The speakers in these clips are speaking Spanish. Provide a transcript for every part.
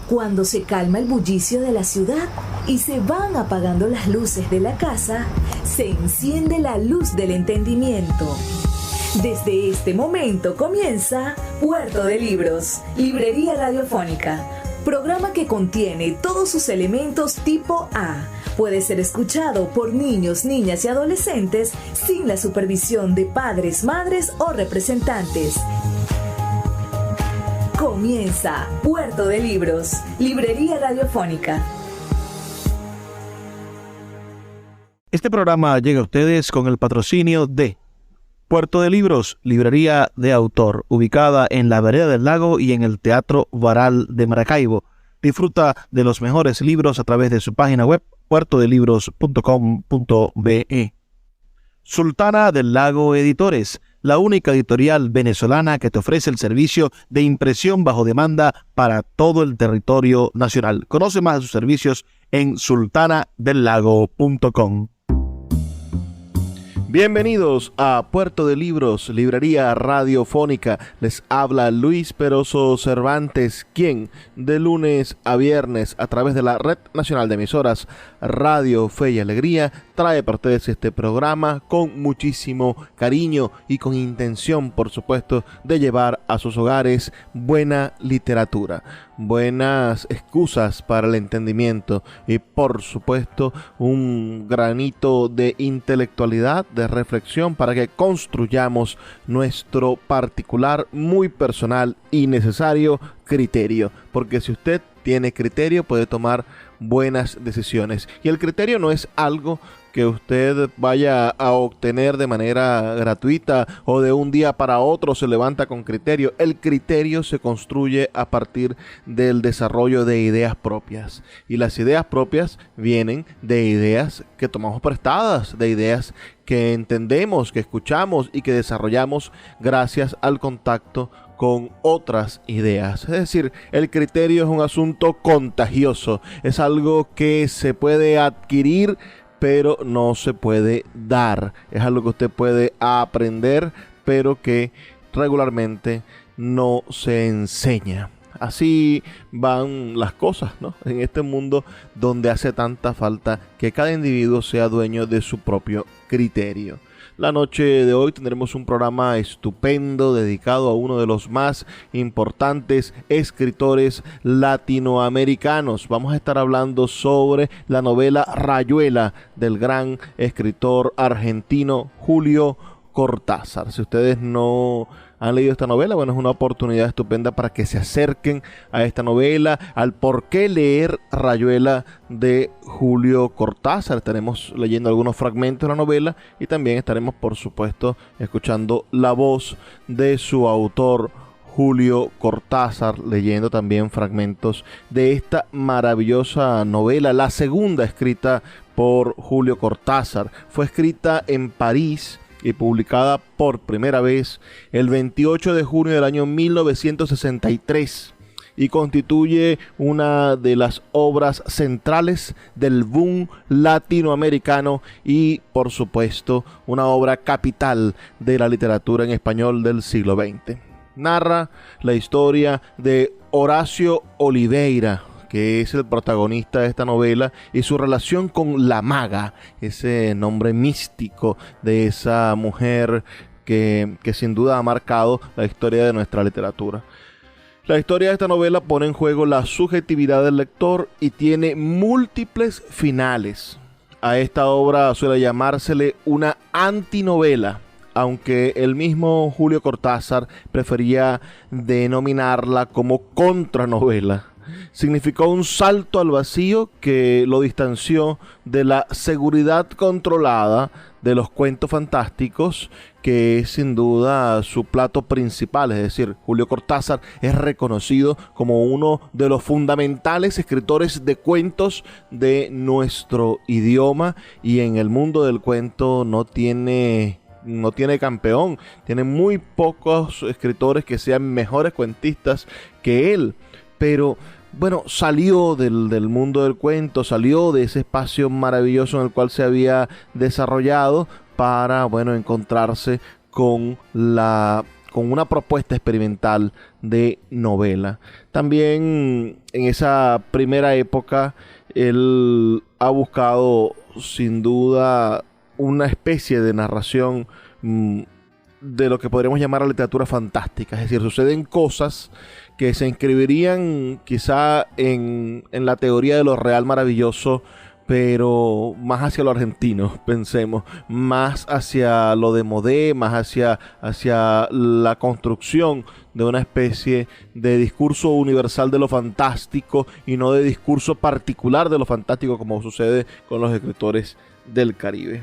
Cuando se calma el bullicio de la ciudad y se van apagando las luces de la casa, se enciende la luz del entendimiento. Desde este momento comienza Puerto de Libros, Librería Radiofónica, programa que contiene todos sus elementos tipo A. Puede ser escuchado por niños, niñas y adolescentes sin la supervisión de padres, madres o representantes. Comienza Puerto de Libros, Librería Radiofónica. Este programa llega a ustedes con el patrocinio de Puerto de Libros, librería de autor, ubicada en la Vereda del Lago y en el Teatro Varal de Maracaibo. Disfruta de los mejores libros a través de su página web, puertodelibros.com.be. Sultana del Lago Editores, la única editorial venezolana que te ofrece el servicio de impresión bajo demanda para todo el territorio nacional. Conoce más de sus servicios en sultanadelago.com. Bienvenidos a Puerto de Libros, Librería Radiofónica. Les habla Luis Peroso Cervantes, quien de lunes a viernes a través de la Red Nacional de Emisoras Radio Fe y Alegría trae para ustedes este programa con muchísimo cariño y con intención, por supuesto, de llevar a sus hogares buena literatura, buenas excusas para el entendimiento y, por supuesto, un granito de intelectualidad, de reflexión para que construyamos nuestro particular, muy personal y necesario criterio, porque si usted tiene criterio puede tomar buenas decisiones, y el criterio no es algo que usted vaya a obtener de manera gratuita o de un día para otro se levanta con criterio. El criterio se construye a partir del desarrollo de ideas propias, y las ideas propias vienen de ideas que tomamos prestadas, de ideas que entendemos, que escuchamos y que desarrollamos gracias al contacto con otras ideas. Es decir, el criterio es un asunto contagioso, es algo que se puede adquirir pero no se puede dar. Es algo que usted puede aprender, pero que regularmente no se enseña. Así van las cosas, ¿no? En este mundo donde hace tanta falta que cada individuo sea dueño de su propio criterio. La noche de hoy tendremos un programa estupendo dedicado a uno de los más importantes escritores latinoamericanos. Vamos a estar hablando sobre la novela Rayuela del gran escritor argentino Julio Cortázar. Si ustedes no han leído esta novela, bueno, es una oportunidad estupenda para que se acerquen a esta novela, al por qué leer Rayuela de Julio Cortázar. Estaremos leyendo algunos fragmentos de la novela y también estaremos, por supuesto, escuchando la voz de su autor, Julio Cortázar, leyendo también fragmentos de esta maravillosa novela, la segunda escrita por Julio Cortázar. Fue escrita en París y publicada por primera vez el 28 de junio del año 1963 y constituye una de las obras centrales del boom latinoamericano y, por supuesto, una obra capital de la literatura en español del siglo XX. Narra la historia de Horacio Oliveira, que es el protagonista de esta novela, y su relación con la maga, ese nombre místico de esa mujer que sin duda ha marcado la historia de nuestra literatura. La historia de esta novela pone en juego la subjetividad del lector y tiene múltiples finales. A esta obra suele llamársele una antinovela, aunque el mismo Julio Cortázar prefería denominarla como contranovela. Significó un salto al vacío que lo distanció de la seguridad controlada de los cuentos fantásticos, que es sin duda su plato principal. Es decir, Julio Cortázar es reconocido como uno de los fundamentales escritores de cuentos de nuestro idioma, y en el mundo del cuento no tiene campeón. Tiene muy pocos escritores que sean mejores cuentistas que él, pero bueno, salió del mundo del cuento, salió de ese espacio maravilloso en el cual se había desarrollado para, bueno, encontrarse con con una propuesta experimental de novela. También en esa primera época él ha buscado sin duda una especie de narración de lo que podríamos llamar la literatura fantástica. Es decir, suceden cosas que se inscribirían quizá en la teoría de lo real maravilloso, pero más hacia lo argentino, pensemos, más hacia lo de Modé, más hacia la construcción de una especie de discurso universal de lo fantástico y no de discurso particular de lo fantástico, como sucede con los escritores del Caribe.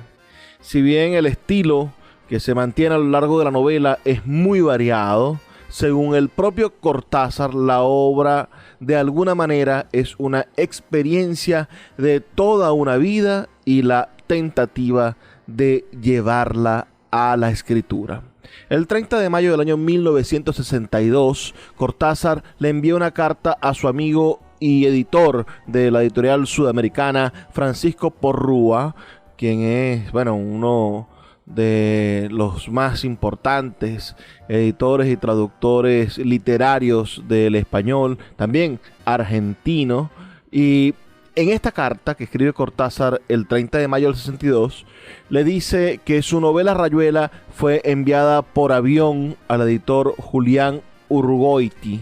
Si bien el estilo que se mantiene a lo largo de la novela es muy variado, según el propio Cortázar, la obra de alguna manera es una experiencia de toda una vida y la tentativa de llevarla a la escritura. El 30 de mayo del año 1962, Cortázar le envió una carta a su amigo y editor de la editorial sudamericana, Francisco Porrúa, quien es, uno de los más importantes editores y traductores literarios del español, también argentino. Y en esta carta que escribe Cortázar el 30 de mayo del 62, le dice que su novela Rayuela fue enviada por avión al editor Julián Urgoiti,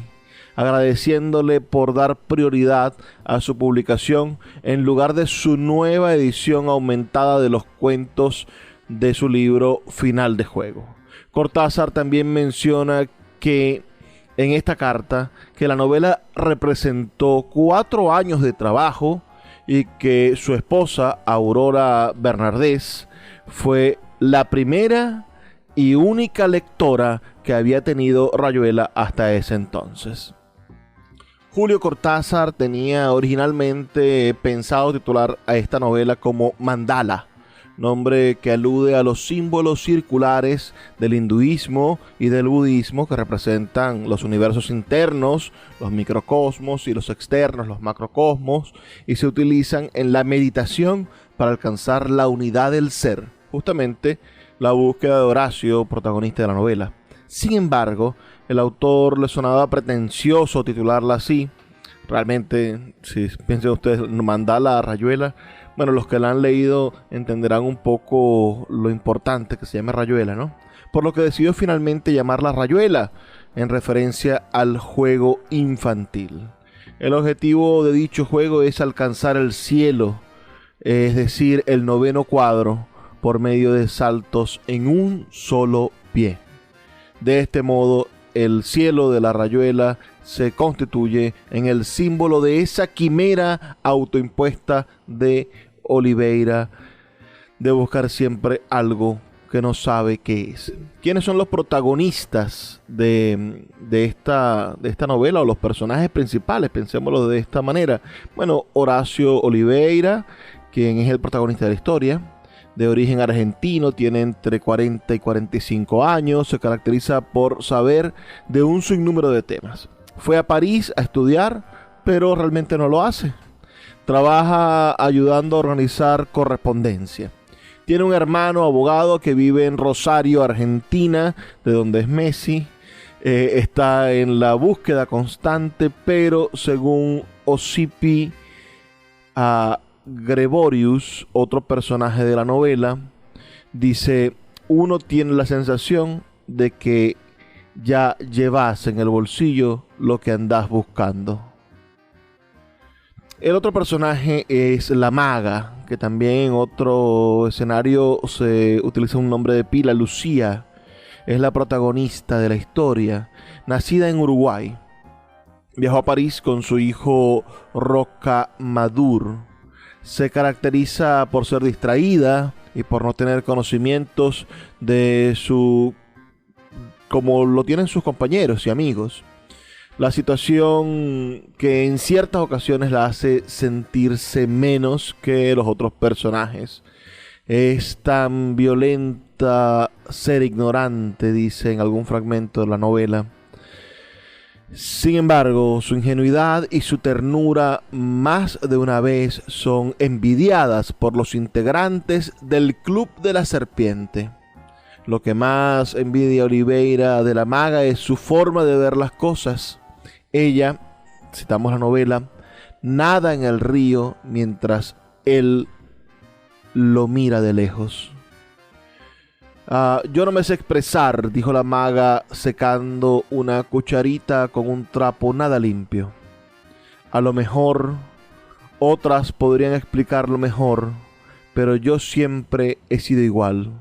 agradeciéndole por dar prioridad a su publicación en lugar de su nueva edición aumentada de los cuentos de su libro Final de Juego. Cortázar también menciona que en esta carta que la novela representó 4 años de trabajo y que su esposa Aurora Bernardés fue la primera y única lectora que había tenido Rayuela hasta ese entonces. Julio Cortázar tenía originalmente pensado titular a esta novela como Mandala, nombre que alude a los símbolos circulares del hinduismo y del budismo que representan los universos internos, los microcosmos, y los externos, los macrocosmos, y se utilizan en la meditación para alcanzar la unidad del ser, justamente la búsqueda de Horacio, protagonista de la novela. Sin embargo, el autor le sonaba pretencioso titularla así. Realmente, si piensan ustedes, Mandala, Rayuela, los que la han leído entenderán un poco lo importante que se llama Rayuela, ¿no? Por lo que decidió finalmente llamarla Rayuela, en referencia al juego infantil. El objetivo de dicho juego es alcanzar el cielo, es decir, el 9º cuadro, por medio de saltos en un solo pie. De este modo, el cielo de la Rayuela se constituye en el símbolo de esa quimera autoimpuesta de Oliveira, de buscar siempre algo que no sabe qué es. ¿Quiénes son los protagonistas de esta novela, o los personajes principales? Pensémoslo de esta manera. Horacio Oliveira, quien es el protagonista de la historia, de origen argentino, tiene entre 40 y 45 años, se caracteriza por saber de un sinnúmero de temas. Fue a París a estudiar, pero realmente no lo hace. Trabaja ayudando a organizar correspondencia. Tiene un hermano abogado que vive en Rosario, Argentina, de donde es Messi. Está en la búsqueda constante, pero según Osipi Gregorius, otro personaje de la novela, dice: uno tiene la sensación de que ya llevas en el bolsillo lo que andas buscando. El otro personaje es la maga, que también en otro escenario se utiliza un nombre de pila, Lucía. Es la protagonista de la historia, nacida en Uruguay. Viajó a París con su hijo Rocamadour. Se caracteriza por ser distraída y por no tener conocimientos de como lo tienen sus compañeros y amigos. La situación que en ciertas ocasiones la hace sentirse menos que los otros personajes. Es tan violenta ser ignorante, dice en algún fragmento de la novela. Sin embargo, su ingenuidad y su ternura más de una vez son envidiadas por los integrantes del Club de la Serpiente. Lo que más envidia a Oliveira de la maga es su forma de ver las cosas. Ella, citamos la novela, nada en el río mientras él lo mira de lejos. Yo no me sé expresar, dijo la maga secando una cucharita con un trapo nada limpio. A lo mejor otras podrían explicarlo mejor, pero yo siempre he sido igual.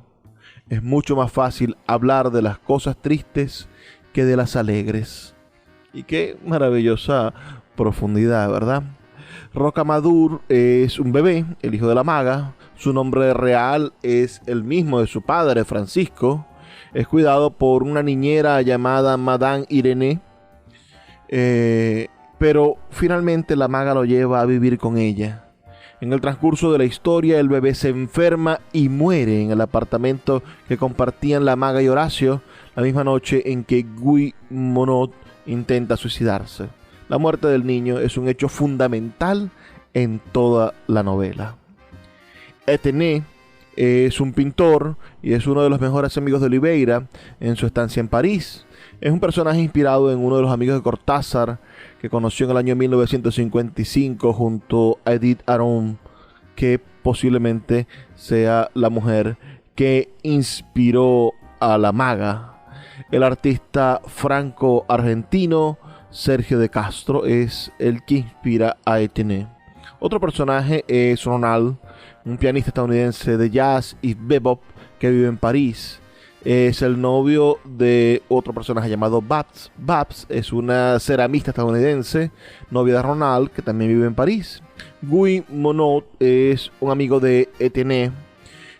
Es mucho más fácil hablar de las cosas tristes que de las alegres. Y qué maravillosa profundidad, ¿verdad? Rocamadour es un bebé, el hijo de la maga. Su nombre real es el mismo de su padre, Francisco. Es cuidado por una niñera llamada Madame Irene. Pero finalmente la maga lo lleva a vivir con ella. En el transcurso de la historia, el bebé se enferma y muere en el apartamento que compartían la maga y Horacio, la misma noche en que Guy Monod intenta suicidarse. La muerte del niño es un hecho fundamental en toda la novela. Etienne es un pintor y es uno de los mejores amigos de Oliveira en su estancia en París. Es un personaje inspirado en uno de los amigos de Cortázar que conoció en el año 1955 junto a Edith Aron, que posiblemente sea la mujer que inspiró a la maga. El artista franco-argentino Sergio de Castro es el que inspira a Etienne. Otro personaje es Ronald, un pianista estadounidense de jazz y bebop que vive en París. Es el novio de otro personaje llamado Babs. Babs es una ceramista estadounidense, novia de Ronald, que también vive en París. Guy Monod es un amigo de Etienne.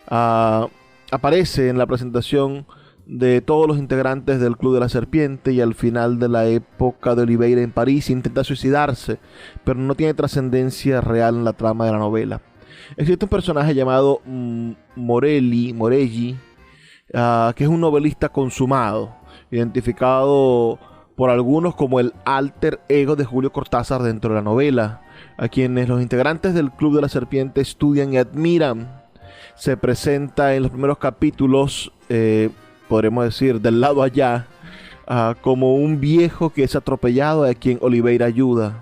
Aparece en la presentación de todos los integrantes del Club de la Serpiente y al final de la época de Oliveira en París intenta suicidarse, pero no tiene trascendencia real en la trama de la novela. Existe un personaje llamado Morelli, que es un novelista consumado, identificado por algunos como el alter ego de Julio Cortázar dentro de la novela, a quienes los integrantes del Club de la Serpiente estudian y admiran. Se presenta en los primeros capítulos, podremos decir, del lado allá, como un viejo que es atropellado a quien Oliveira ayuda.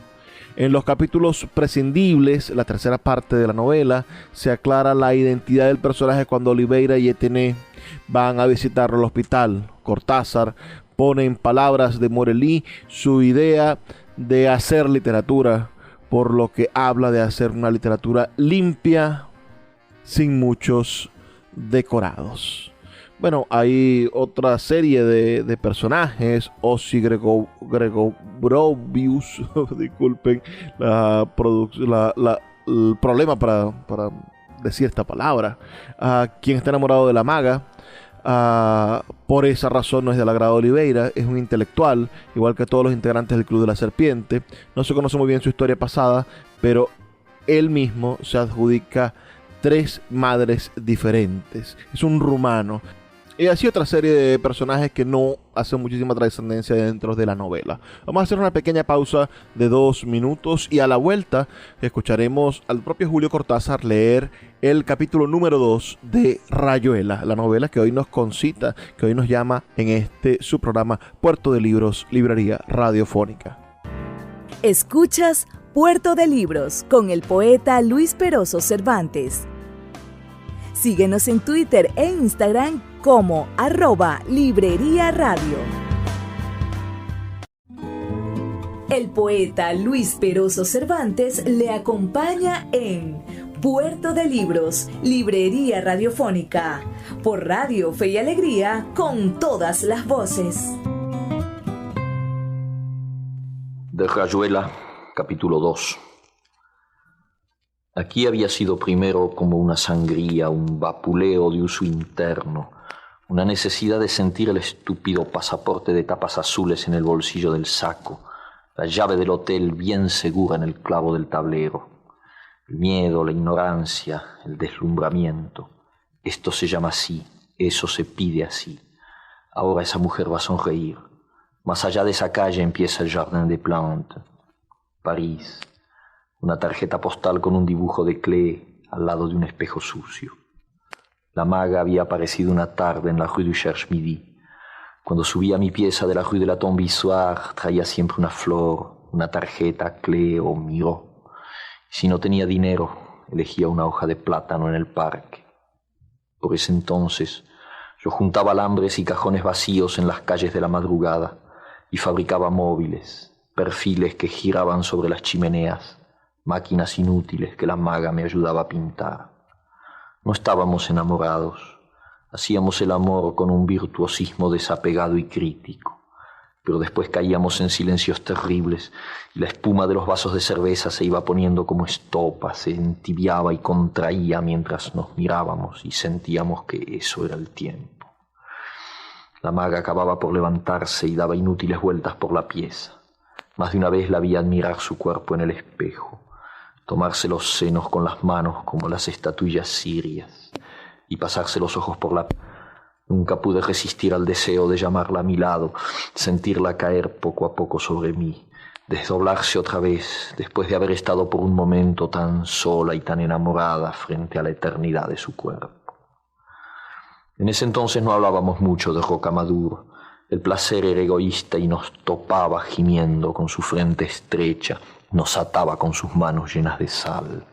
En los capítulos prescindibles, la tercera parte de la novela, se aclara la identidad del personaje cuando Oliveira y Etienne van a visitarlo al hospital. Cortázar pone en palabras de Morelli su idea de hacer literatura, por lo que habla de hacer una literatura limpia, sin muchos decorados. Bueno, hay otra serie de personajes. Ozzy Gregorovius, disculpen el problema para decir esta palabra, quien está enamorado de la maga. Por esa razón no es del agrado de Oliveira. Es un intelectual, igual que todos los integrantes del Club de la Serpiente. No se conoce muy bien su historia pasada, pero él mismo se adjudica 3 madres diferentes. Es un rumano. Y así otra serie de personajes que no hacen muchísima trascendencia dentro de la novela. Vamos a hacer una pequeña pausa de 2 minutos y a la vuelta escucharemos al propio Julio Cortázar leer el capítulo número 2 de Rayuela, la novela que hoy nos concita, que hoy nos llama en su programa Puerto de Libros, Librería Radiofónica. Escuchas Puerto de Libros con el poeta Luis Peroso Cervantes. Síguenos en Twitter e Instagram como @Librería Radio. El poeta Luis Peroso Cervantes le acompaña en Puerto de Libros, Librería Radiofónica, por Radio Fe y Alegría, con todas las voces. De Rayuela, capítulo 2. Aquí había sido primero como una sangría, un vapuleo de uso interno, una necesidad de sentir el estúpido pasaporte de tapas azules en el bolsillo del saco, la llave del hotel bien segura en el clavo del tablero, el miedo, la ignorancia, el deslumbramiento. Esto se llama así, eso se pide así. Ahora esa mujer va a sonreír. Más allá de esa calle empieza el Jardin des Plantes. París. Una tarjeta postal con un dibujo de Klee al lado de un espejo sucio. La maga había aparecido una tarde en la Rue du Cherche-Midi. Cuando subía a mi pieza de la Rue de la Tombe Issoire, traía siempre una flor, una tarjeta Clé o Miró. Si no tenía dinero, elegía una hoja de plátano en el parque. Por ese entonces, yo juntaba alambres y cajones vacíos en las calles de la madrugada y fabricaba móviles, perfiles que giraban sobre las chimeneas, máquinas inútiles que la maga me ayudaba a pintar. No estábamos enamorados, hacíamos el amor con un virtuosismo desapegado y crítico, pero después caíamos en silencios terribles y la espuma de los vasos de cerveza se iba poniendo como estopa, se entibiaba y contraía mientras nos mirábamos y sentíamos que eso era el tiempo. La maga acababa por levantarse y daba inútiles vueltas por la pieza. Más de una vez la vi admirar su cuerpo en el espejo, tomarse los senos con las manos como las estatuillas sirias y pasarse los ojos por la... Nunca pude resistir al deseo de llamarla a mi lado, sentirla caer poco a poco sobre mí, desdoblarse otra vez después de haber estado por un momento tan sola y tan enamorada frente a la eternidad de su cuerpo. En ese entonces no hablábamos mucho de Rocamadour. El placer era egoísta y nos topaba gimiendo con su frente estrecha, nos ataba con sus manos llenas de sal.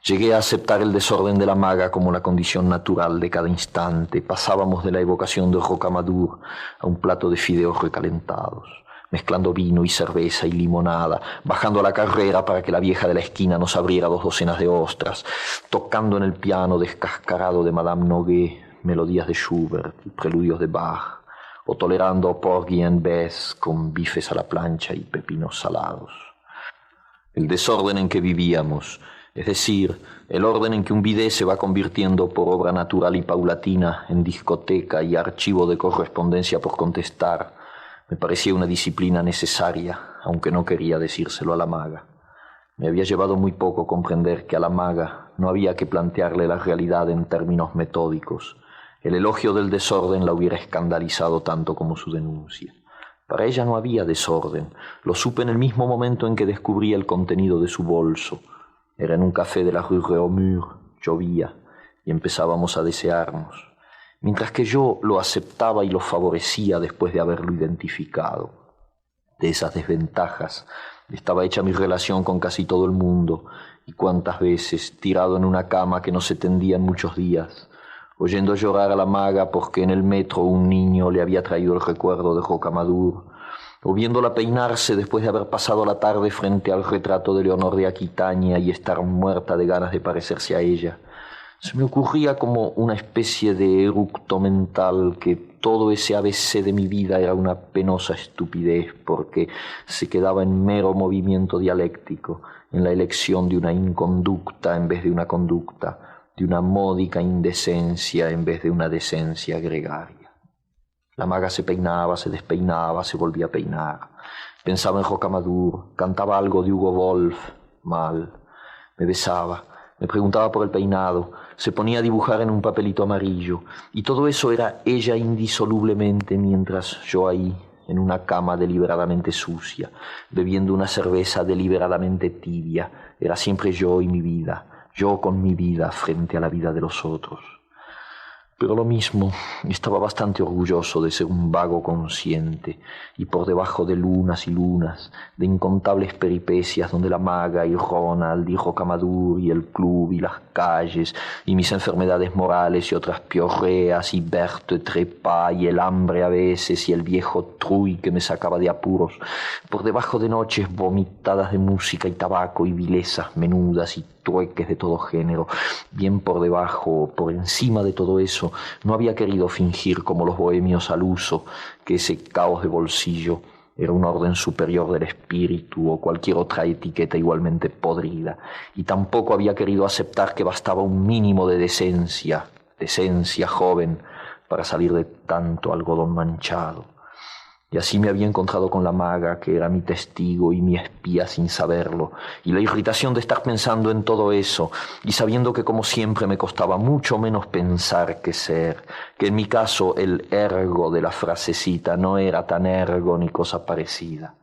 Llegué a aceptar el desorden de la maga como la condición natural de cada instante. Pasábamos de la evocación de Rocamadour a un plato de fideos recalentados, mezclando vino y cerveza y limonada, bajando a la carrera para que la vieja de la esquina nos abriera 2 docenas de ostras, tocando en el piano descascarado de Madame Noguet melodías de Schubert y preludios de Bach, o tolerando Porgy and Bess con bifes a la plancha y pepinos salados. El desorden en que vivíamos, es decir, el orden en que un bidet se va convirtiendo por obra natural y paulatina en discoteca y archivo de correspondencia por contestar, me parecía una disciplina necesaria, aunque no quería decírselo a la maga. Me había llevado muy poco comprender que a la maga no había que plantearle la realidad en términos metódicos. El elogio del desorden la hubiera escandalizado tanto como su denuncia. Para ella no había desorden, lo supe en el mismo momento en que descubrí el contenido de su bolso. Era en un café de la Rue Réaumur, llovía, y empezábamos a desearnos, mientras que yo lo aceptaba y lo favorecía después de haberlo identificado. De esas desventajas estaba hecha mi relación con casi todo el mundo, y cuántas veces, tirado en una cama que no se tendía en muchos días, oyendo llorar a la maga porque en el metro un niño le había traído el recuerdo de Rocamadour, o viéndola peinarse después de haber pasado la tarde frente al retrato de Leonor de Aquitania y estar muerta de ganas de parecerse a ella, se me ocurría como una especie de eructo mental que todo ese ABC de mi vida era una penosa estupidez porque se quedaba en mero movimiento dialéctico, en la elección de una inconducta en vez de una conducta, de una módica indecencia en vez de una decencia gregaria. La maga se peinaba, se despeinaba, se volvía a peinar. Pensaba en Rocamadour, cantaba algo de Hugo Wolf, mal. Me besaba, me preguntaba por el peinado, se ponía a dibujar en un papelito amarillo. Y todo eso era ella indisolublemente mientras yo ahí, en una cama deliberadamente sucia, bebiendo una cerveza deliberadamente tibia, era siempre yo y mi vida, yo con mi vida frente a la vida de los otros. Pero lo mismo, estaba bastante orgulloso de ser un vago consciente, y por debajo de lunas y lunas, de incontables peripecias donde la maga y Ronald y Rocamadour y el club y las calles, y mis enfermedades morales y otras piorreas, y Berthe Trepa y el hambre a veces, y el viejo Truy que me sacaba de apuros, por debajo de noches vomitadas de música y tabaco y vilezas menudas y trueques de todo género, bien por debajo, por encima de todo eso, no había querido fingir como los bohemios al uso que ese caos de bolsillo era un orden superior del espíritu o cualquier otra etiqueta igualmente podrida, y tampoco había querido aceptar que bastaba un mínimo de decencia joven, para salir de tanto algodón manchado. Y así me había encontrado con la maga, que era mi testigo y mi espía sin saberlo, y la irritación de estar pensando en todo eso, y sabiendo que como siempre me costaba mucho menos pensar que ser, que en mi caso el ergo de la frasecita no era tan ergo ni cosa parecida,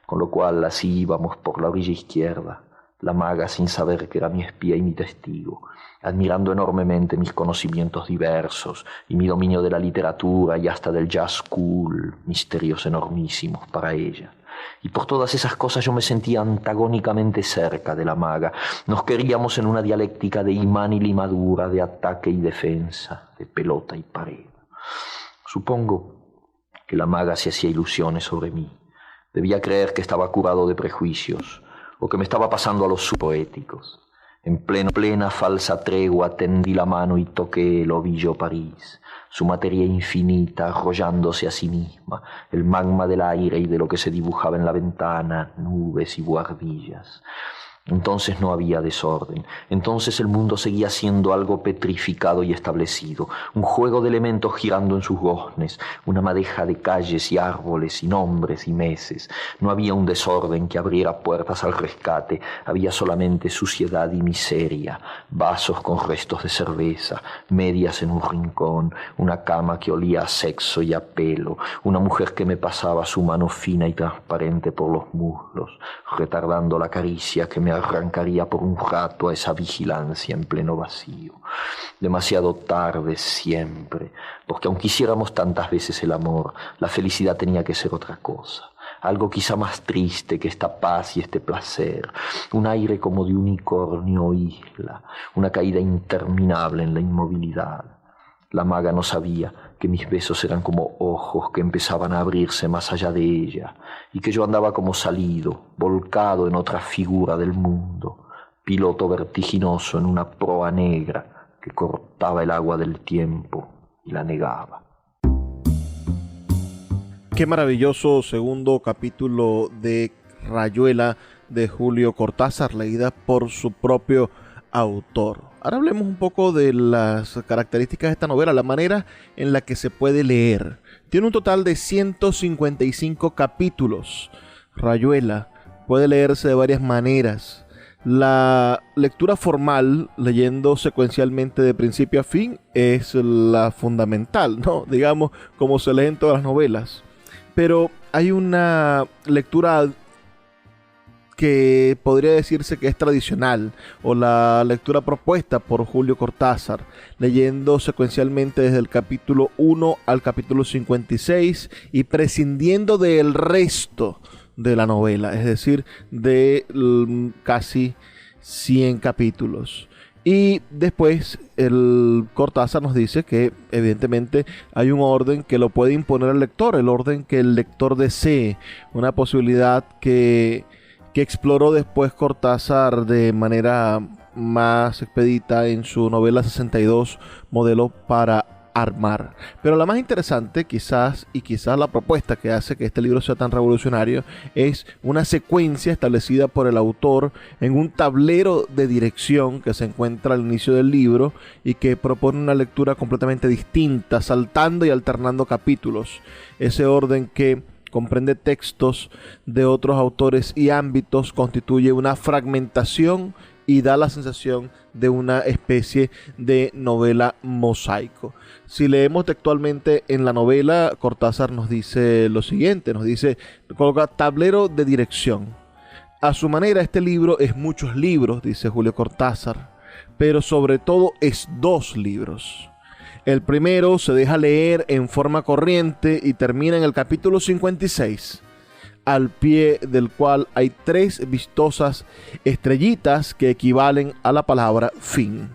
con lo cual así íbamos por la orilla izquierda, la maga sin saber que era mi espía y mi testigo, admirando enormemente mis conocimientos diversos y mi dominio de la literatura y hasta del jazz cool, misterios enormísimos para ella. Y por todas esas cosas yo me sentía antagónicamente cerca de la maga. Nos queríamos en una dialéctica de imán y limadura, de ataque y defensa, de pelota y pared. Supongo que la maga se hacía ilusiones sobre mí. Debía creer que estaba curado de prejuicios, o que me estaba pasando a los subpoéticos. En plena falsa tregua tendí la mano y toqué el ovillo París, su materia infinita arrollándose a sí misma, el magma del aire y de lo que se dibujaba en la ventana, nubes y buhardillas. Entonces no había desorden, entonces el mundo seguía siendo algo petrificado y establecido, un juego de elementos girando en sus goznes, una madeja de calles y árboles y nombres y meses. No había un desorden que abriera puertas al rescate, había solamente suciedad y miseria, vasos con restos de cerveza, medias en un rincón, una cama que olía a sexo y a pelo, una mujer que me pasaba su mano fina y transparente por los muslos, retardando la caricia que me arrancaría por un rato a esa vigilancia en pleno vacío. Demasiado tarde siempre, porque aunque hiciéramos tantas veces el amor, la felicidad tenía que ser otra cosa, algo quizá más triste que esta paz y este placer, un aire como de unicornio isla, una caída interminable en la inmovilidad. La maga no sabía que mis besos eran como ojos que empezaban a abrirse más allá de ella, y que yo andaba como salido, volcado en otra figura del mundo, piloto vertiginoso en una proa negra que cortaba el agua del tiempo y la negaba. Qué maravilloso segundo capítulo de Rayuela de Julio Cortázar, leída por su propio autor. Ahora hablemos un poco de las características de esta novela, la manera en la que se puede leer. Tiene un total de 155 capítulos. Rayuela puede leerse de varias maneras. La lectura formal, leyendo secuencialmente de principio a fin, es la fundamental, ¿no? Digamos, como se lee en todas las novelas. Pero hay una lectura que podría decirse que es tradicional, o la lectura propuesta por Julio Cortázar, leyendo secuencialmente desde el capítulo 1 al capítulo 56 y prescindiendo del resto de la novela, es decir, de casi 100 capítulos. Y después el Cortázar nos dice que evidentemente hay un orden que lo puede imponer el lector, el orden que el lector desee, una posibilidad que exploró después Cortázar de manera más expedita en su novela 62, Modelo para armar. Pero la más interesante, quizás la propuesta que hace que este libro sea tan revolucionario, es una secuencia establecida por el autor en un tablero de dirección que se encuentra al inicio del libro y que propone una lectura completamente distinta, saltando y alternando capítulos. Ese orden que comprende textos de otros autores y ámbitos, constituye una fragmentación y da la sensación de una especie de novela mosaico. Si leemos textualmente en la novela, Cortázar nos dice lo siguiente, nos dice, coloca tablero de dirección. A su manera, este libro es muchos libros, dice Julio Cortázar, pero sobre todo es 2 libros. El primero se deja leer en forma corriente y termina en el capítulo 56, al pie del cual hay 3 vistosas estrellitas que equivalen a la palabra fin.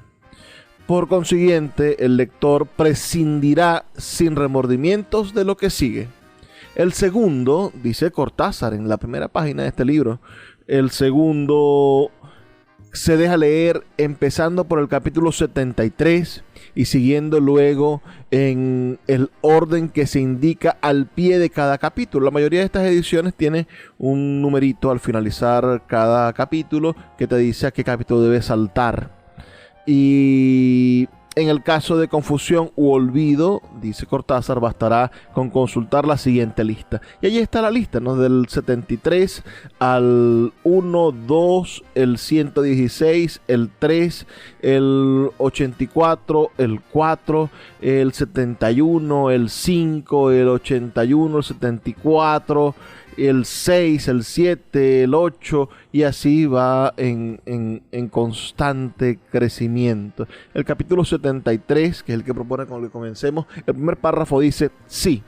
Por consiguiente, el lector prescindirá sin remordimientos de lo que sigue. El segundo, dice Cortázar en la primera página de este libro, el segundo se deja leer empezando por el capítulo 73 y siguiendo luego en el orden que se indica al pie de cada capítulo. La mayoría de estas ediciones tiene un numerito al finalizar cada capítulo que te dice a qué capítulo debes saltar. Y en el caso de confusión u olvido, dice Cortázar, bastará con consultar la siguiente lista. Y allí está la lista, ¿no? Del 73 al 1, 2, el 116, el 3, el 84, el 4, el 71, el 5, el 81, el 74, el 6, el 7, el 8, y así va en constante crecimiento. El capítulo 73, que es el que propone con el que comencemos, el primer párrafo dice: sí,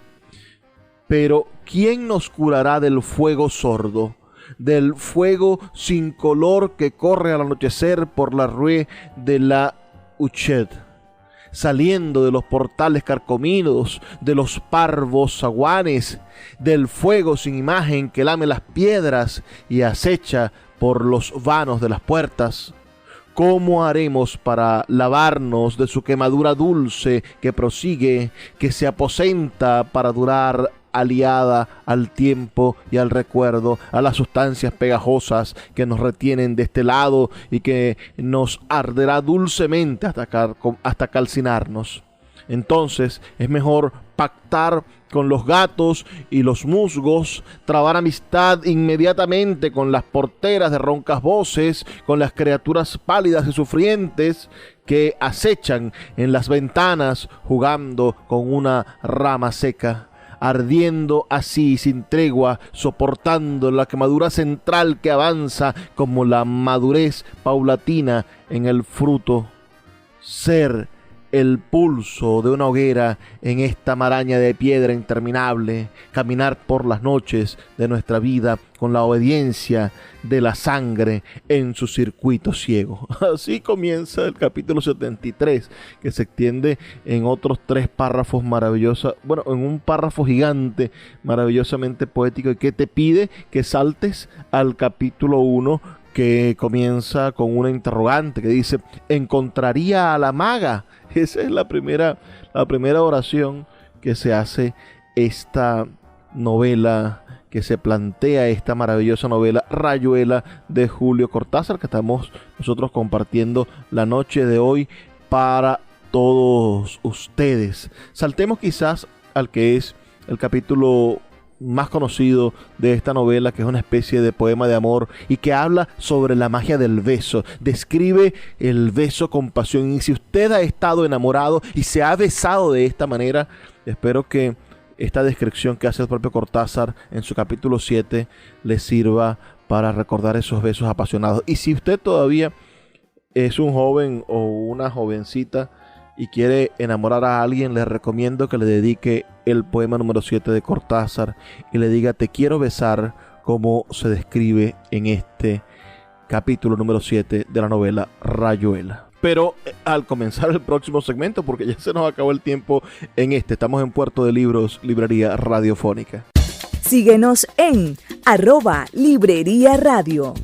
pero ¿quién nos curará del fuego sordo? Del fuego sin color que corre al anochecer por la rue de la Huchet, saliendo de los portales carcomidos, de los parvos zaguanes, del fuego sin imagen que lame las piedras y acecha por los vanos de las puertas. ¿Cómo haremos para lavarnos de su quemadura dulce que prosigue, que se aposenta para durar, aliada al tiempo y al recuerdo, a las sustancias pegajosas que nos retienen de este lado y que nos arderá dulcemente hasta calcinarnos? Entonces es mejor pactar con los gatos y los musgos, trabar amistad inmediatamente con las porteras de roncas voces, con las criaturas pálidas y sufrientes que acechan en las ventanas jugando con una rama seca, ardiendo así sin tregua, soportando la quemadura central que avanza como la madurez paulatina en el fruto. Ser el pulso de una hoguera en esta maraña de piedra interminable, caminar por las noches de nuestra vida con la obediencia de la sangre en su circuito ciego. Así comienza el capítulo 73, que se extiende en otros 3 párrafos maravillosos, bueno, en un párrafo gigante, maravillosamente poético, y que te pide que saltes al capítulo 1, que comienza con una interrogante que dice: ¿encontraría a la maga? Esa es la primera oración que se hace esta novela, que se plantea esta maravillosa novela Rayuela de Julio Cortázar, que estamos nosotros compartiendo la noche de hoy para todos ustedes. Saltemos quizás al que es el capítulo más conocido de esta novela, que es una especie de poema de amor y que habla sobre la magia del beso. Describe el beso con pasión, y si usted ha estado enamorado y se ha besado de esta manera, espero que esta descripción que hace el propio Cortázar en su capítulo 7 le sirva para recordar esos besos apasionados. Y si usted todavía es un joven o una jovencita y quiere enamorar a alguien, le recomiendo que le dedique el poema número 7 de Cortázar y le diga: te quiero besar, como se describe en este capítulo número 7 de la novela Rayuela. Pero al comenzar el próximo segmento, porque ya se nos acabó el tiempo en estamos en Puerto de Libros, Librería Radiofónica. Síguenos en @Librería Radio.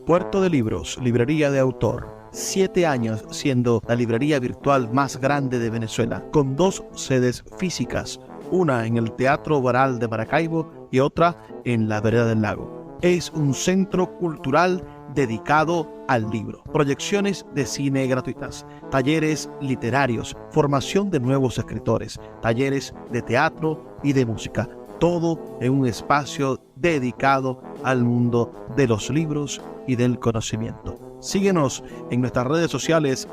Puerto de Libros, librería de autor. 7 años siendo la librería virtual más grande de Venezuela, con 2 sedes físicas, una en el Teatro Baral de Maracaibo y otra en la Vereda del Lago. Es un centro cultural dedicado al libro, proyecciones de cine gratuitas, talleres literarios, formación de nuevos escritores, talleres de teatro y de música, todo en un espacio dedicado al mundo de los libros y del conocimiento. Síguenos en nuestras redes sociales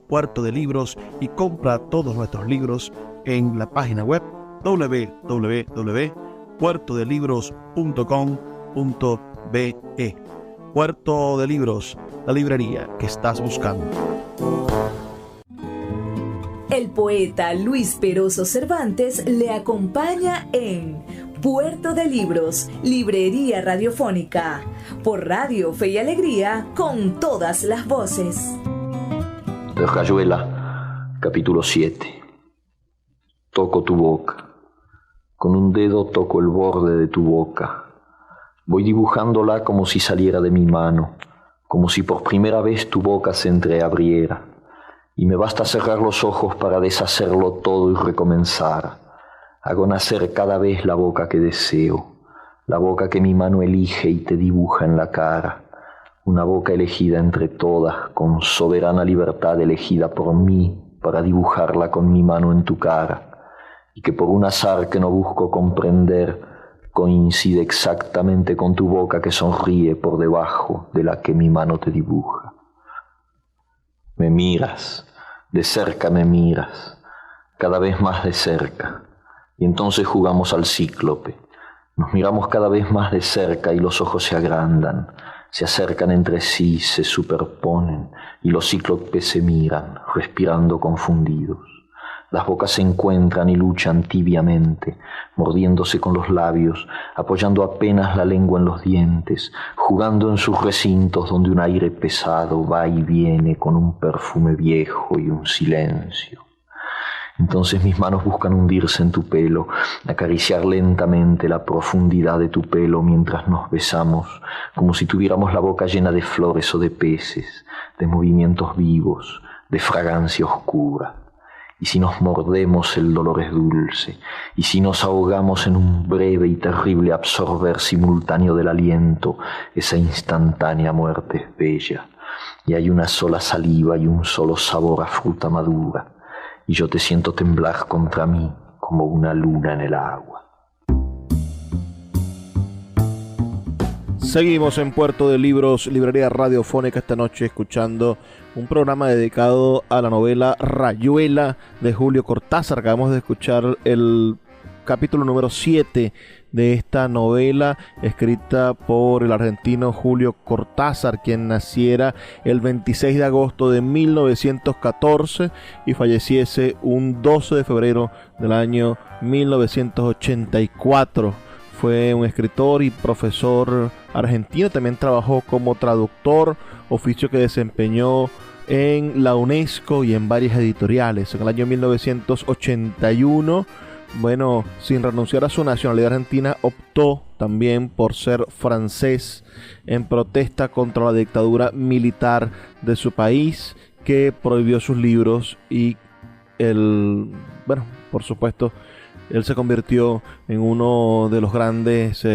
@Puerto de Libros y compra todos nuestros libros en la página web www.puertodelibros.com.be. Puerto de Libros, la librería que estás buscando. El poeta Luis Peroso Cervantes le acompaña en Puerto de Libros, Librería Radiofónica, por Radio Fe y Alegría, con todas las voces. Rayuela, capítulo 7. Toco tu boca. Con un dedo toco el borde de tu boca. Voy dibujándola como si saliera de mi mano, como si por primera vez tu boca se entreabriera. Y me basta cerrar los ojos para deshacerlo todo y recomenzar. Hago nacer cada vez la boca que deseo, la boca que mi mano elige y te dibuja en la cara. Una boca elegida entre todas, con soberana libertad elegida por mí para dibujarla con mi mano en tu cara, y que por un azar que no busco comprender, coincide exactamente con tu boca que sonríe por debajo de la que mi mano te dibuja. Me miras, de cerca me miras, cada vez más de cerca, Y entonces jugamos al cíclope. Nos miramos cada vez más de cerca y los ojos se agrandan, se acercan entre sí, se superponen y los cíclopes se miran, respirando confundidos. Las bocas se encuentran y luchan tibiamente, mordiéndose con los labios, apoyando apenas la lengua en los dientes, jugando en sus recintos donde un aire pesado va y viene con un perfume viejo y un silencio. Entonces mis manos buscan hundirse en tu pelo, acariciar lentamente la profundidad de tu pelo mientras nos besamos, como si tuviéramos la boca llena de flores o de peces, de movimientos vivos, de fragancia oscura. Y si nos mordemos el dolor es dulce, y si nos ahogamos en un breve y terrible absorber simultáneo del aliento, esa instantánea muerte es bella, y hay una sola saliva y un solo sabor a fruta madura, y yo te siento temblar contra mí como una luna en el agua. Seguimos en Puerto de Libros, librería radiofónica, esta noche escuchando un programa dedicado a la novela Rayuela de Julio Cortázar. Acabamos de escuchar el capítulo número 7 de esta novela, escrita por el argentino Julio Cortázar, quien naciera el 26 de agosto de 1914 y falleciese un 12 de febrero del año 1984. Fue un escritor y profesor argentino, también trabajó como traductor, oficio que desempeñó en la UNESCO y en varias editoriales. En el año 1981, sin renunciar a su nacionalidad argentina, optó también por ser francés en protesta contra la dictadura militar de su país, que prohibió sus libros y por supuesto, él se convirtió en uno de los grandes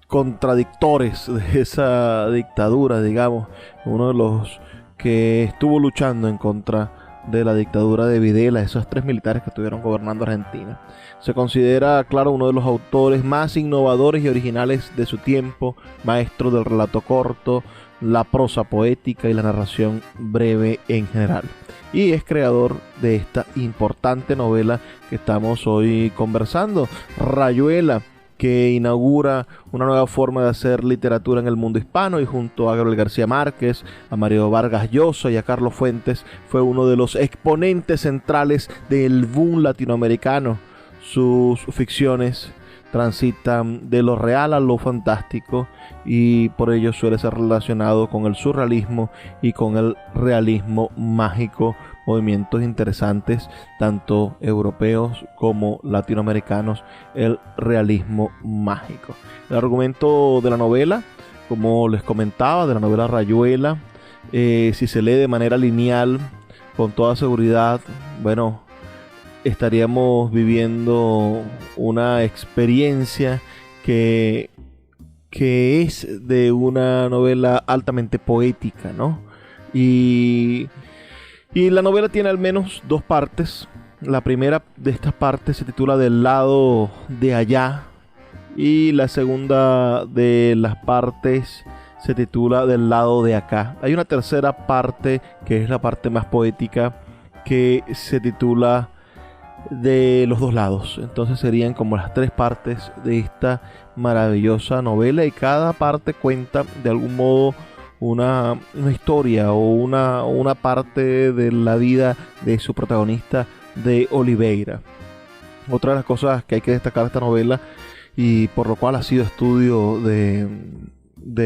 contradictores de esa dictadura, digamos, uno de los que estuvo luchando en contra de la dictadura de Videla, esos 3 militares que estuvieron gobernando Argentina. Se considera, claro, uno de los autores más innovadores y originales de su tiempo, maestro del relato corto, la prosa poética y la narración breve en general. Y es creador de esta importante novela que estamos hoy conversando, Rayuela, que inaugura una nueva forma de hacer literatura en el mundo hispano, y junto a Gabriel García Márquez, a Mario Vargas Llosa y a Carlos Fuentes fue uno de los exponentes centrales del boom latinoamericano. Sus ficciones transitan de lo real a lo fantástico y por ello suele ser relacionado con el surrealismo y con el realismo mágico, movimientos interesantes tanto europeos como latinoamericanos, el realismo mágico. El argumento de la novela, como les comentaba, de la novela Rayuela, si se lee de manera lineal, con toda seguridad, estaríamos viviendo una experiencia que es de una novela altamente poética, ¿no? Y la novela tiene al menos 2 partes. La primera de estas partes se titula Del lado de allá, y la segunda de las partes se titula Del lado de acá. Hay una tercera parte que es la parte más poética, que se titula De los dos lados. Entonces serían como las 3 partes de esta maravillosa novela, y cada parte cuenta de algún modo una historia o una parte de la vida de su protagonista, de Oliveira. Otra de las cosas que hay que destacar de esta novela, y por lo cual ha sido estudio de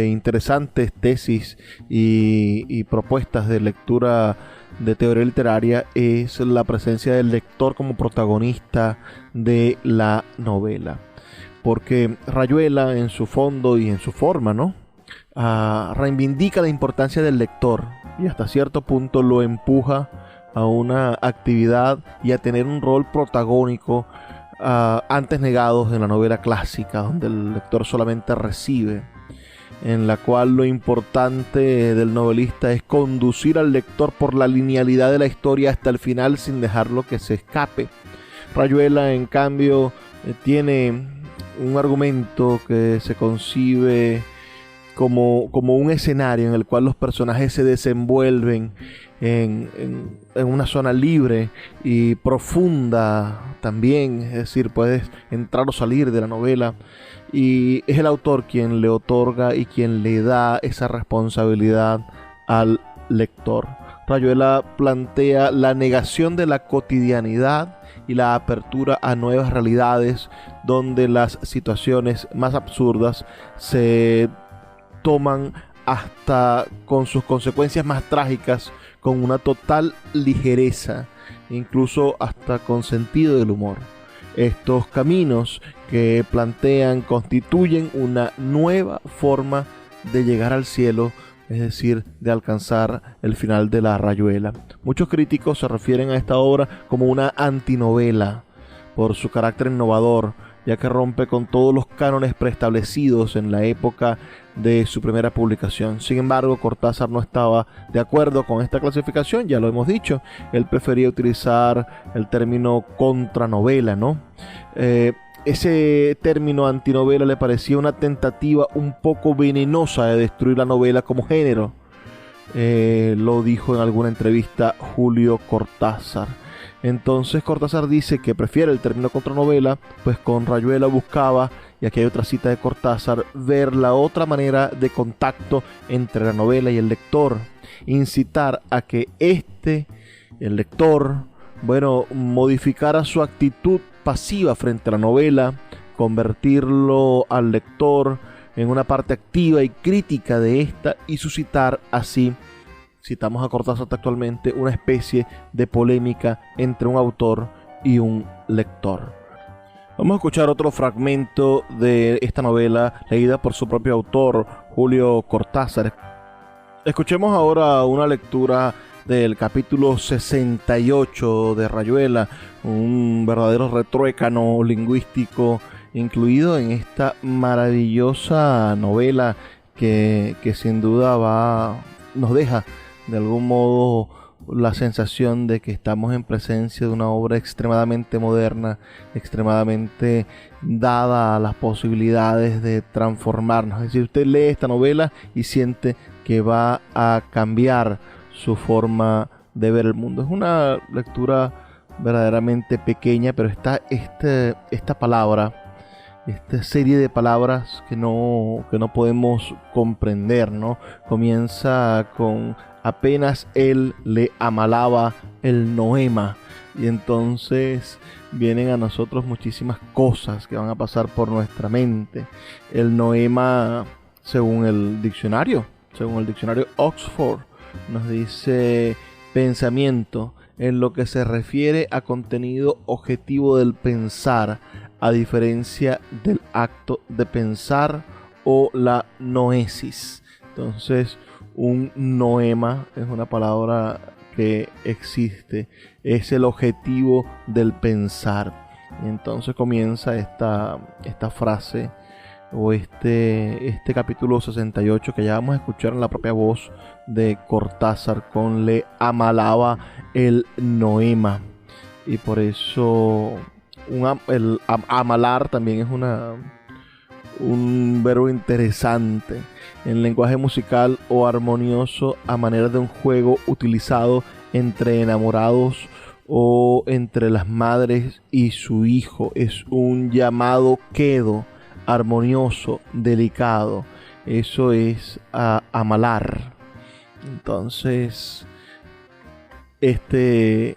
interesantes tesis y propuestas de lectura de teoría literaria, es la presencia del lector como protagonista de la novela. Porque Rayuela, en su fondo y en su forma, ¿no?, reivindica la importancia del lector y hasta cierto punto lo empuja a una actividad y a tener un rol protagónico antes negados en la novela clásica, donde el lector solamente recibe, en la cual lo importante del novelista es conducir al lector por la linealidad de la historia hasta el final sin dejarlo que se escape. Rayuela, en cambio, tiene un argumento que se concibe como un escenario en el cual los personajes se desenvuelven en una zona libre y profunda también, es decir, puedes entrar o salir de la novela, y es el autor quien le otorga y quien le da esa responsabilidad al lector. Rayuela plantea la negación de la cotidianidad y la apertura a nuevas realidades donde las situaciones más absurdas se toman hasta con sus consecuencias más trágicas con una total ligereza, incluso hasta con sentido del humor. Estos caminos que plantean constituyen una nueva forma de llegar al cielo, es decir, de alcanzar el final de la Rayuela. Muchos críticos se refieren a esta obra como una antinovela por su carácter innovador, ya que rompe con todos los cánones preestablecidos en la época de su primera publicación. Sin embargo, Cortázar no estaba de acuerdo con esta clasificación, ya lo hemos dicho. Él prefería utilizar el término contranovela, ¿no? Ese término antinovela le parecía una tentativa un poco venenosa de destruir la novela como género. Lo dijo en alguna entrevista Julio Cortázar. Entonces Cortázar dice que prefiere el término contranovela, pues con Rayuela buscaba, y aquí hay otra cita de Cortázar, ver la otra manera de contacto entre la novela y el lector, incitar a que el lector, modificara su actitud pasiva frente a la novela, convertirlo al lector en una parte activa y crítica de esta y suscitar así, citamos a Cortázar textualmente, una especie de polémica entre un autor y un lector. Vamos a escuchar otro fragmento de esta novela leída por su propio autor, Julio Cortázar. Escuchemos ahora una lectura del capítulo 68 de Rayuela, un verdadero retruécano lingüístico incluido en esta maravillosa novela que sin duda nos deja de algún modo la sensación de que estamos en presencia de una obra extremadamente moderna, extremadamente dada a las posibilidades de transformarnos. Es decir, usted lee esta novela y siente que va a cambiar su forma de ver el mundo. Es una lectura verdaderamente pequeña, pero está esta palabra, esta serie de palabras que no podemos comprender, ¿no? Comienza con apenas él le amalaba el noema, y entonces vienen a nosotros muchísimas cosas que van a pasar por nuestra mente. El noema, según el diccionario Oxford, nos dice pensamiento en lo que se refiere a contenido objetivo del pensar, a diferencia del acto de pensar o la noesis. Entonces, un noema es una palabra que existe, es el objetivo del pensar. Y entonces comienza esta frase o este capítulo 68 que ya vamos a escuchar en la propia voz de Cortázar con le amalaba el noema. Y por eso el amalar también es un verbo interesante en lenguaje musical o armonioso a manera de un juego utilizado entre enamorados o entre las madres y su hijo. Es un llamado quedo armonioso, delicado. Eso es amalar. Entonces este